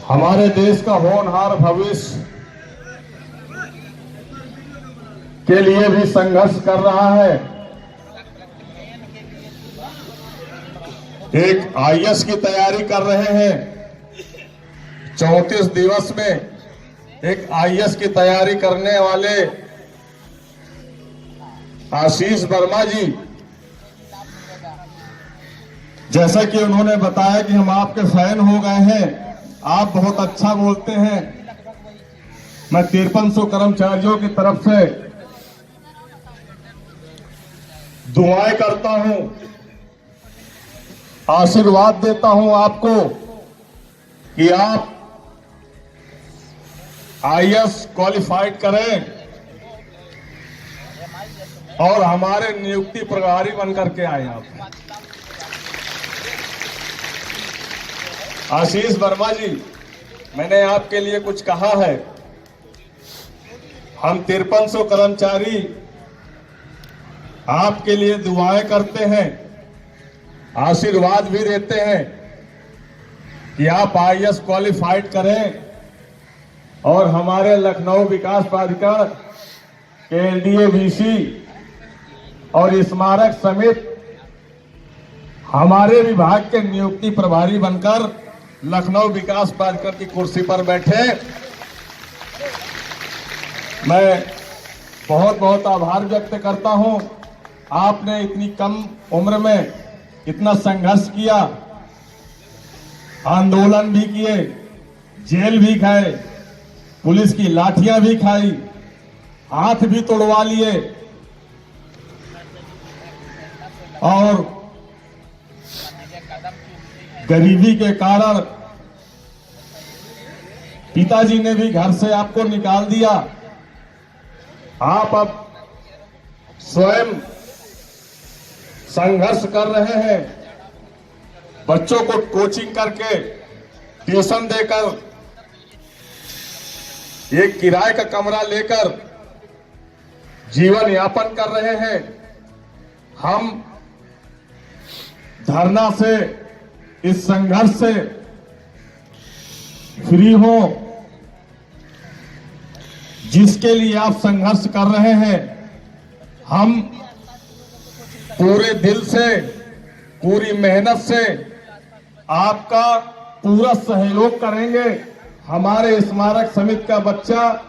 हमारे देश का होनहार भविष्य के लिए भी संघर्ष कर रहा है। एक आईएएस की तैयारी कर रहे हैं। 34 दिवस में एक आईएएस की तैयारी करने वाले आशीष वर्मा जी, जैसा कि उन्होंने बताया कि हम आपके फैन हो गए हैं, आप बहुत अच्छा बोलते हैं। मैं 5300 कर्मचारियों की तरफ से दुआएं करता हूं, आशीर्वाद देता हूं आपको कि आप आईएएस क्वालिफाइड करें और हमारे नियुक्ति प्रभारी बनकर के आए। आप आशीष वर्मा जी, मैंने आपके लिए कुछ कहा है। हम 5300 कर्मचारी आपके लिए दुआएं करते हैं, आशीर्वाद भी देते हैं कि आप आईएएस क्वालिफाइड करें और हमारे लखनऊ विकास प्राधिकरण के एलडीए-वीसी और स्मारक समित हमारे विभाग के नियुक्ति प्रभारी बनकर लखनऊ विकास प्राधिकरण की कुर्सी पर बैठे। मैं बहुत बहुत आभार व्यक्त करता हूं। आपने इतनी कम उम्र में इतना संघर्ष किया, आंदोलन भी किए, जेल भी खाए, पुलिस की लाठियां भी खाई, हाथ भी तोड़वा लिए और गरीबी के कारण पिताजी ने भी घर से आपको निकाल दिया। आप अब स्वयं संघर्ष कर रहे हैं, बच्चों को कोचिंग करके, ट्यूशन देकर, एक किराए का कमरा लेकर जीवन यापन कर रहे हैं। हम धरना से, इस संघर्ष से फ्री हो, जिसके लिए आप संघर्ष कर रहे हैं, हम पूरे दिल से, पूरी मेहनत से आपका पूरा सहयोग करेंगे। हमारे स्मारक समिति का बच्चा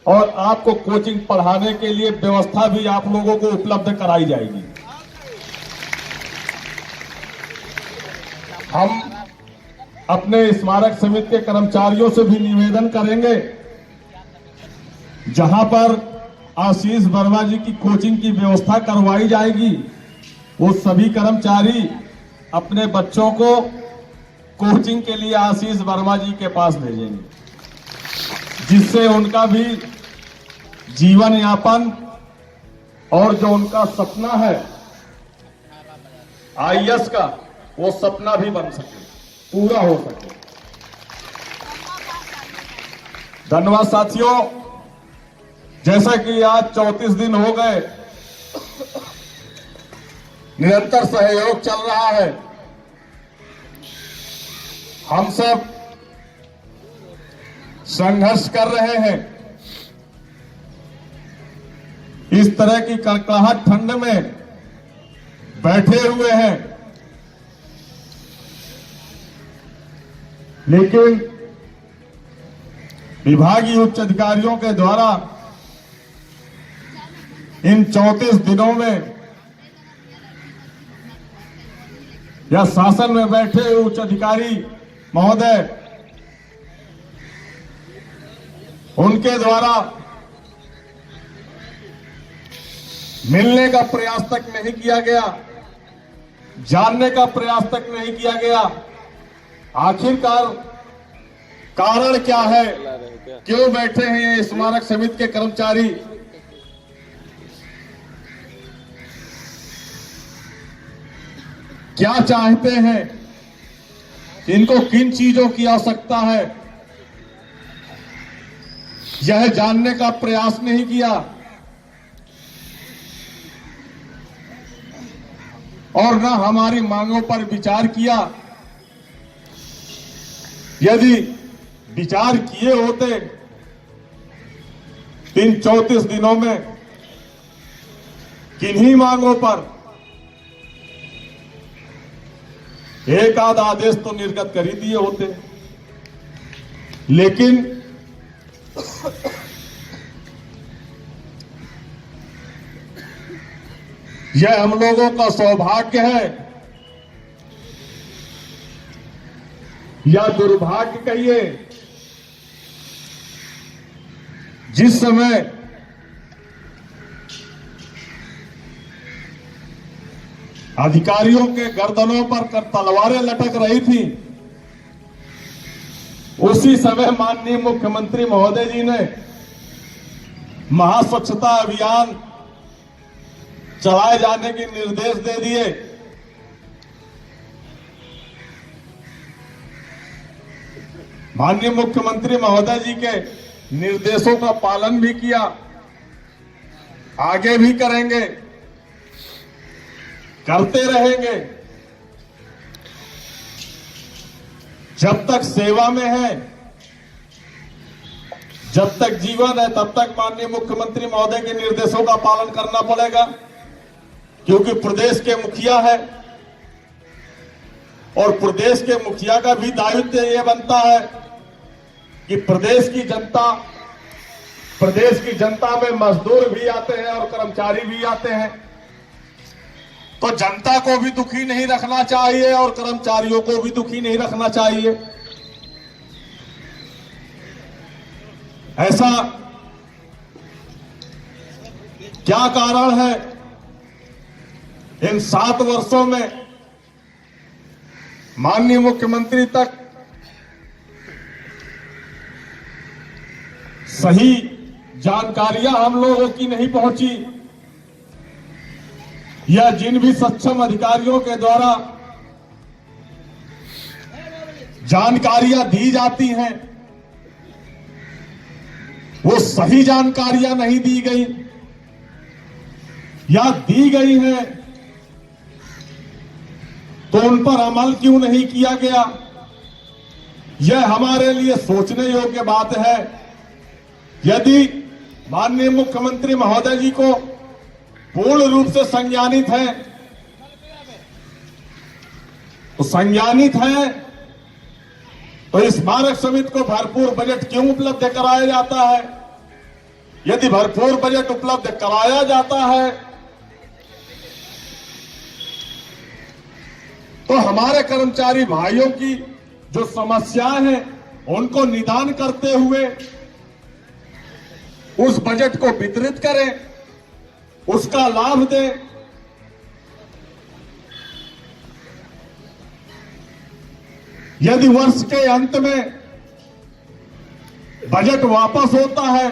और आपको कोचिंग पढ़ाने के लिए व्यवस्था भी आप लोगों को उपलब्ध कराई जाएगी। हम अपने स्मारक समिति के कर्मचारियों से भी निवेदन करेंगे, जहां पर आशीष वर्मा जी की कोचिंग की व्यवस्था करवाई जाएगी, वो सभी कर्मचारी अपने बच्चों को कोचिंग के लिए आशीष वर्मा जी के पास भेजेंगे, जिससे उनका भी जीवन यापन और जो उनका सपना है आईएएस का, वो सपना भी बन सके, पूरा हो सके। धन्यवाद साथियों। जैसा कि आज 34 दिन हो गए, निरंतर सहयोग चल रहा है। हम सब संघर्ष कर रहे हैं। इस तरह की कड़कड़ाहट ठंड में बैठे हुए हैं, लेकिन विभागीय उच्च अधिकारियों के द्वारा इन 34 दिनों में या शासन में बैठे हुए उच्च अधिकारी महोदय, उनके द्वारा मिलने का प्रयास तक नहीं किया गया, जानने का प्रयास तक नहीं किया गया। आखिरकार कारण क्या है, क्यों बैठे हैं ये स्मारक समिति के कर्मचारी? क्या चाहते हैं, इनको किन चीजों की आवश्यकता है, यह जानने का प्रयास नहीं किया और न हमारी मांगों पर विचार किया। यदि विचार किए होते 34 दिनों में किन्हीं मांगों पर एक आध आदेश तो निर्गत कर ही दिए होते, लेकिन यह हम लोगों का सौभाग्य है या दुर्भाग्य कहिए, जिस समय अधिकारियों के गर्दनों पर तलवारें लटक रही थी, उसी समय माननीय मुख्यमंत्री महोदय जी ने महास्वच्छता अभियान चलाए जाने के निर्देश दे दिए। माननीय मुख्यमंत्री महोदय जी के निर्देशों का पालन भी किया, आगे भी करेंगे, करते रहेंगे। जब तक सेवा में है, जब तक जीवन है, तब तक माननीय मुख्यमंत्री महोदय के निर्देशों का पालन करना पड़ेगा, क्योंकि प्रदेश के मुखिया है और प्रदेश के मुखिया का भी दायित्व यह बनता है कि प्रदेश की जनता में मजदूर भी आते हैं और कर्मचारी भी आते हैं, तो जनता को भी दुखी नहीं रखना चाहिए और कर्मचारियों को भी दुखी नहीं रखना चाहिए। ऐसा क्या कारण है इन 7 वर्षों में माननीय मुख्यमंत्री तक सही जानकारियां हम लोगों की नहीं पहुंची, या जिन भी सक्षम अधिकारियों के द्वारा जानकारियां दी जाती हैं वो सही जानकारियां नहीं दी गई, या दी गई हैं तो उन पर अमल क्यों नहीं किया गया। यह हमारे लिए सोचने योग्य बात है। यदि माननीय मुख्यमंत्री महोदय जी को पूर्ण रूप से संज्ञानित है, तो संज्ञानित है तो स्मारक समिति को भरपूर बजट क्यों उपलब्ध कराया जाता है। यदि भरपूर बजट उपलब्ध कराया जाता है तो हमारे कर्मचारी भाइयों की जो समस्याएं हैं उनको निदान करते हुए उस बजट को वितरित करें, उसका लाभ दें। यदि वर्ष के अंत में बजट वापस होता है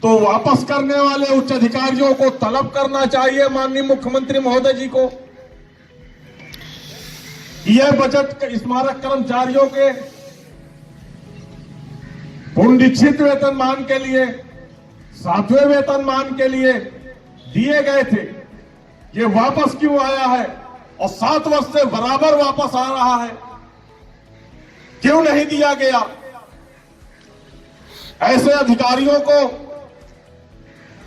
तो वापस करने वाले उच्च अधिकारियों को तलब करना चाहिए माननीय मुख्यमंत्री महोदय जी को। यह बजट स्मारक कर्मचारियों के पुनरीक्षित वेतनमान के लिए, 7वें वेतनमान के लिए दिए गए थे, ये वापस क्यों आया है और 7 वर्ष से बराबर वापस आ रहा है, क्यों नहीं दिया गया। ऐसे अधिकारियों को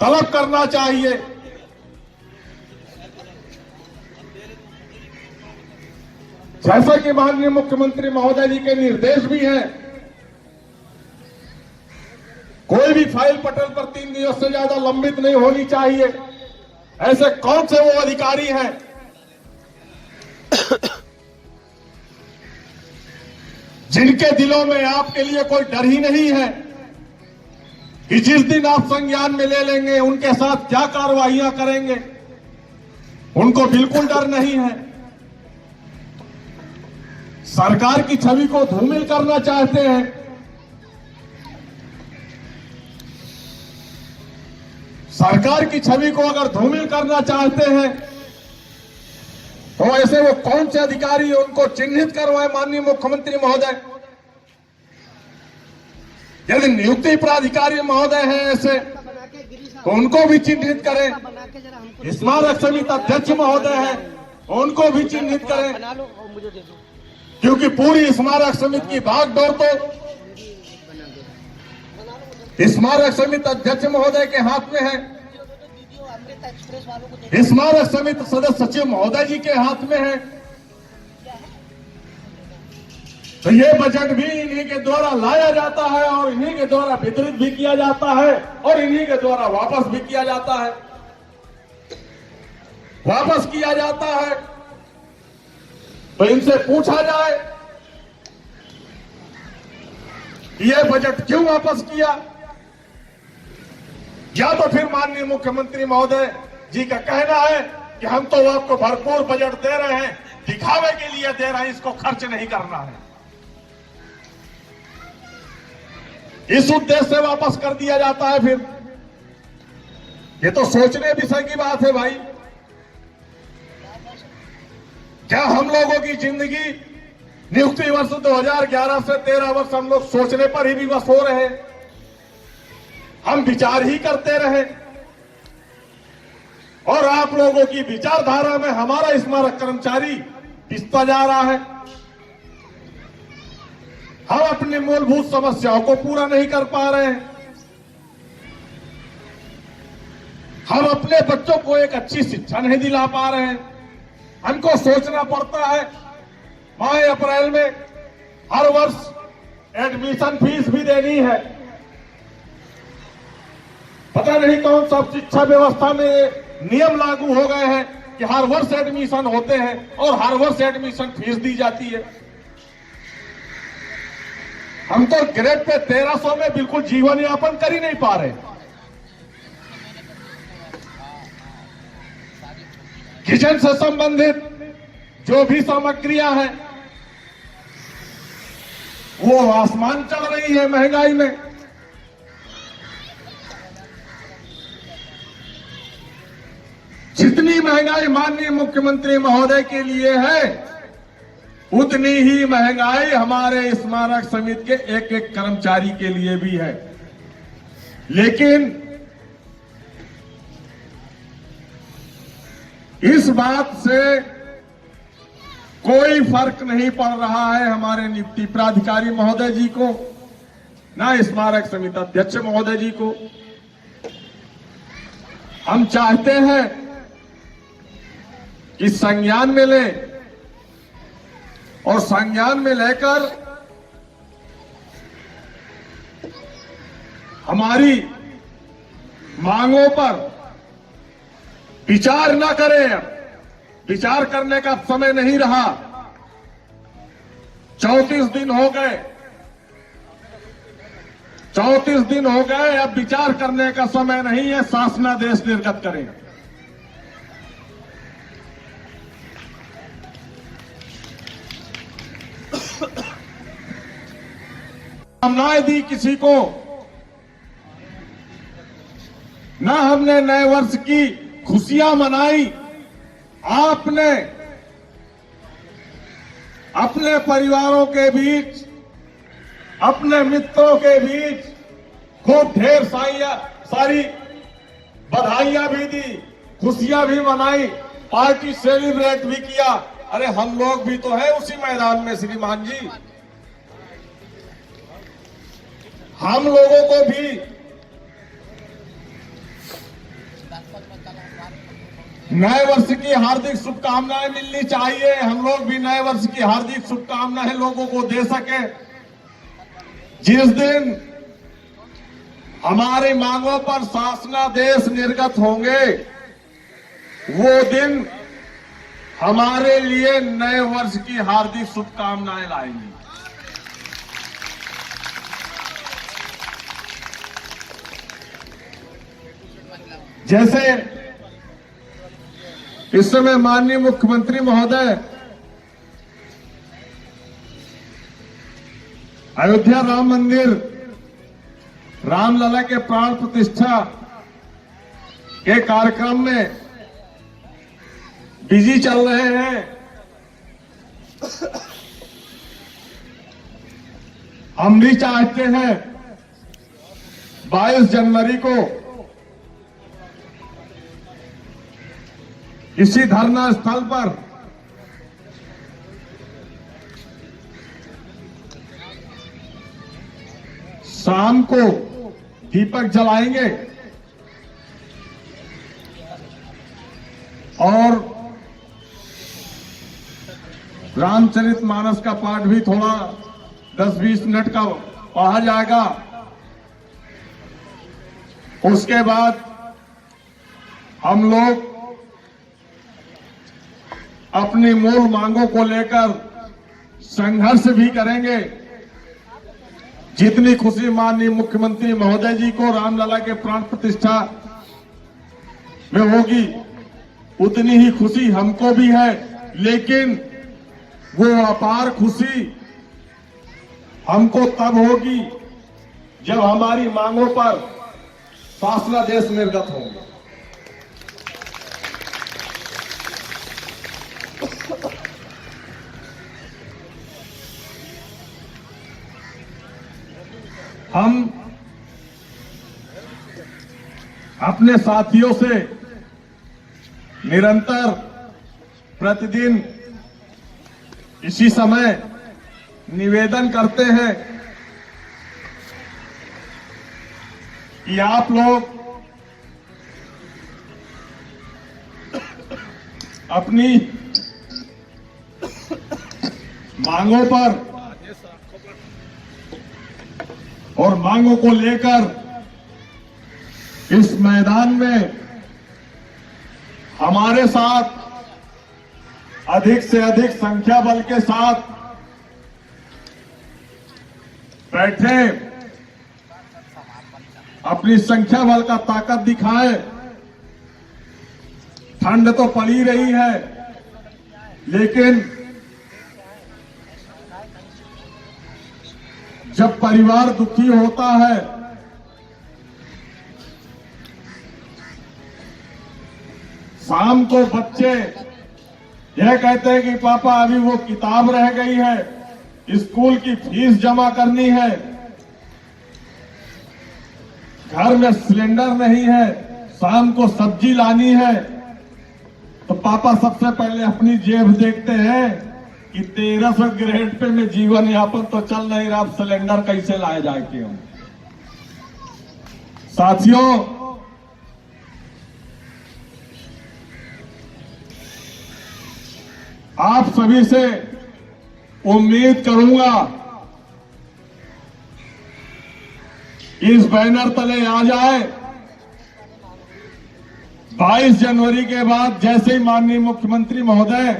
तलब करना चाहिए। जैसा कि माननीय मुख्यमंत्री महोदय जी के निर्देश भी हैं, कोई भी फाइल पटल पर 3 दिनों से ज्यादा लंबित नहीं होनी चाहिए। ऐसे कौन से वो अधिकारी हैं जिनके दिलों में आपके लिए कोई डर ही नहीं है कि जिस दिन आप संज्ञान में ले लेंगे उनके साथ क्या कार्रवाइयां करेंगे। उनको बिल्कुल डर नहीं है। सरकार की छवि को धूमिल करना चाहते हैं। सरकार की छवि को अगर धूमिल करना चाहते हैं तो ऐसे वो कौन से अधिकारी उनको चिन्हित करवाए माननीय मुख्यमंत्री महोदय। यदि नियुक्ति प्राधिकारी महोदय हैं ऐसे तो उनको भी चिन्हित करें। स्मारक समिति अध्यक्ष महोदय हैं उनको भी चिन्हित करें। क्योंकि पूरी स्मारक समिति की भागदौड़ तो स्मारक समिति अध्यक्ष महोदय के हाथ में है, स्मारक समिति सदस्य सचिव महोदय जी के हाथ में है। तो ये बजट भी इन्हीं के द्वारा लाया जाता है और इन्हीं के द्वारा वितरित भी किया जाता है और इन्हीं के द्वारा वापस भी किया जाता है, वापस किया जाता है। तो इनसे पूछा जाए ये बजट क्यों वापस किया, या तो फिर माननीय मुख्यमंत्री महोदय जी का कहना है कि हम तो आपको भरपूर बजट दे रहे हैं, दिखावे के लिए दे रहे हैं, इसको खर्च नहीं करना है, इस उद्देश्य से वापस कर दिया जाता है। फिर ये तो सोचने विषय की बात है भाई। क्या हम लोगों की जिंदगी नियुक्ति वर्ष 2011 से 13 वर्ष हम लोग सोचने पर ही विवश हो रहे, हम विचार ही करते रहे और आप लोगों की विचारधारा में हमारा स्मारक कर्मचारी पिसता जा रहा है। हम अपनी मूलभूत समस्याओं को पूरा नहीं कर पा रहे हैं, हम अपने बच्चों को एक अच्छी शिक्षा नहीं दिला पा रहे हैं। हमको सोचना पड़ता है माह अप्रैल में हर वर्ष एडमिशन फीस भी देनी है। पता नहीं कौन सा शिक्षा व्यवस्था में नियम लागू हो गए हैं कि हर वर्ष एडमिशन होते हैं और हर वर्ष एडमिशन फीस दी जाती है। हम तो ग्रेड पे 1300 में बिल्कुल जीवन यापन कर ही नहीं पा रहे। किचन से संबंधित जो भी सामग्रियां हैं वो आसमान चल रही है महंगाई में। जितनी महंगाई माननीय मुख्यमंत्री महोदय के लिए है उतनी ही महंगाई हमारे स्मारक समिति के एक एक कर्मचारी के लिए भी है। लेकिन इस बात से कोई फर्क नहीं पड़ रहा है हमारे नियुक्ति प्राधिकारी महोदय जी को, ना स्मारक समिति अध्यक्ष महोदय जी को। हम चाहते हैं कि संज्ञान में लें और संज्ञान में लेकर हमारी मांगों पर विचार न करें। विचार करने का समय नहीं रहा। 34 दिन हो गए, 34 दिन हो गए, अब विचार करने का समय नहीं है। शासनादेश निर्गत करें। कामनाएं दी किसी को, ना हमने नए वर्ष की खुशियां मनाई। आपने अपने परिवारों के बीच, अपने मित्रों के बीच खूब ढेर सारी बधाइयां भी दी, खुशियां भी मनाई, पार्टी सेलिब्रेट भी किया। अरे हम लोग भी तो हैं उसी मैदान में श्रीमान जी। हम लोगों को भी नए वर्ष की हार्दिक शुभकामनाएं मिलनी चाहिए। हम लोग भी नए वर्ष की हार्दिक शुभकामनाएं लोगों को दे सके। जिस दिन हमारी मांगों पर शासनादेश निर्गत होंगे वो दिन हमारे लिए नए वर्ष की हार्दिक शुभकामनाएं लाएंगे। जैसे इस समय माननीय मुख्यमंत्री महोदय अयोध्या राम मंदिर रामलला के प्राण प्रतिष्ठा के कार्यक्रम में बिजी चल रहे हैं। हम भी चाहते हैं 22 जनवरी को इसी धरना स्थल पर शाम को दीपक जलाएंगे और रामचरितमानस का पाठ भी थोड़ा 10-20 मिनट का पढ़ा जाएगा। उसके बाद हम लोग अपनी मूल मांगों को लेकर संघर्ष भी करेंगे। जितनी खुशी माननीय मुख्यमंत्री महोदय जी को रामलला के प्राण प्रतिष्ठा में होगी, उतनी ही खुशी हमको भी है, लेकिन वो अपार खुशी हमको तब होगी जब हमारी मांगों पर शासनादेश निर्गत होंगे। हम अपने साथियों से निरंतर प्रतिदिन इसी समय निवेदन करते हैं कि आप लोग अपनी मांगों पर और मांगों को लेकर इस मैदान में हमारे साथ अधिक से अधिक संख्या बल के साथ बैठे, अपनी संख्या बल का ताकत दिखाएं। ठंड तो पड़ी रही है, लेकिन जब परिवार दुखी होता है शाम को बच्चे यह कहते हैं कि पापा अभी वो किताब रह गई है, स्कूल की फीस जमा करनी है, घर में सिलेंडर नहीं है, शाम को सब्जी लानी है, तो पापा सबसे पहले अपनी जेब देखते हैं कि 1300 ग्रेड पे में जीवन यापन तो चल नहीं रहा, अब सिलेंडर कैसे लाए जाए कि हम। साथियों, आप सभी से उम्मीद करूंगा इस बैनर तले आ जाए। 22 जनवरी के बाद जैसे ही माननीय मुख्यमंत्री महोदय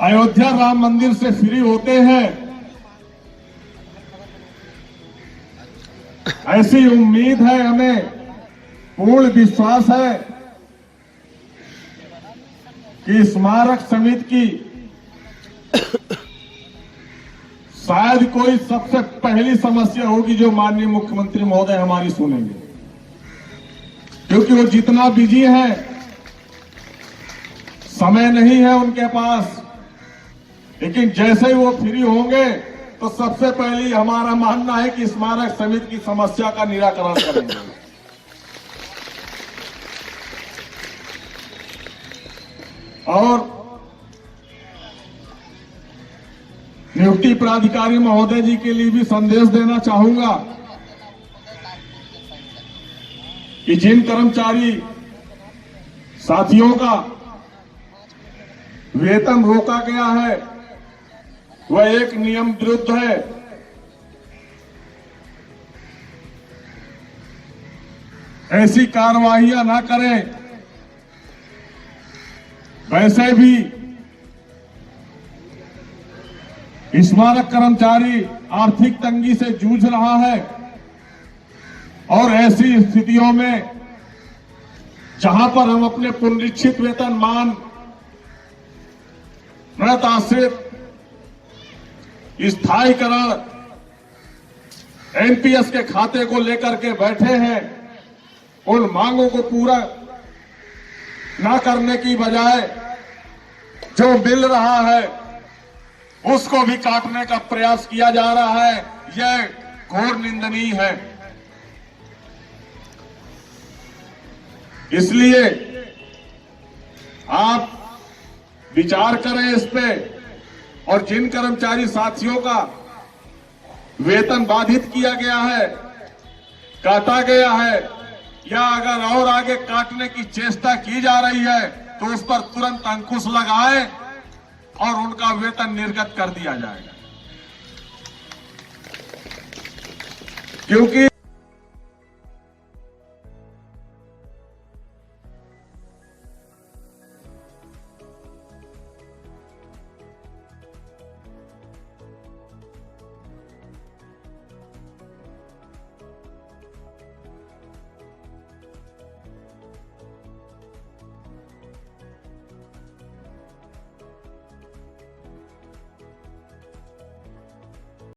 अयोध्या राम मंदिर से फ्री होते हैं, ऐसी उम्मीद है, हमें पूर्ण विश्वास है कि स्मारक समिति की शायद कोई सबसे पहली समस्या होगी जो माननीय मुख्यमंत्री महोदय हमारी सुनेंगे, क्योंकि वो जितना बिजी है, समय नहीं है उनके पास, लेकिन जैसे ही वो फ्री होंगे तो सबसे पहले हमारा मानना है कि स्मारक समिति की समस्या का निराकरण करेंगे। और नियुक्ति प्राधिकारी महोदय जी के लिए भी संदेश देना चाहूंगा कि जिन कर्मचारी साथियों का वेतन रोका गया है वह एक नियम विरुद्ध है। ऐसी कार्रवाइयां ना करें। वैसे भी स्मारक कर्मचारी आर्थिक तंगी से जूझ रहा है और ऐसी स्थितियों में जहां पर हम अपने पुनरीक्षित वेतनमान मृत आश्रित स्थायीकरण एनपीएस के खाते को लेकर के बैठे हैं, उन मांगों को पूरा ना करने की बजाय जो मिल रहा है उसको भी काटने का प्रयास किया जा रहा है, यह घोर निंदनीय है। इसलिए आप विचार करें इस पे, और जिन कर्मचारी साथियों का वेतन बाधित किया गया है, काटा गया है, या अगर और आगे काटने की चेष्टा की जा रही है तो उस पर तुरंत अंकुश लगाए और उनका वेतन निर्गत कर दिया जाएगा। क्योंकि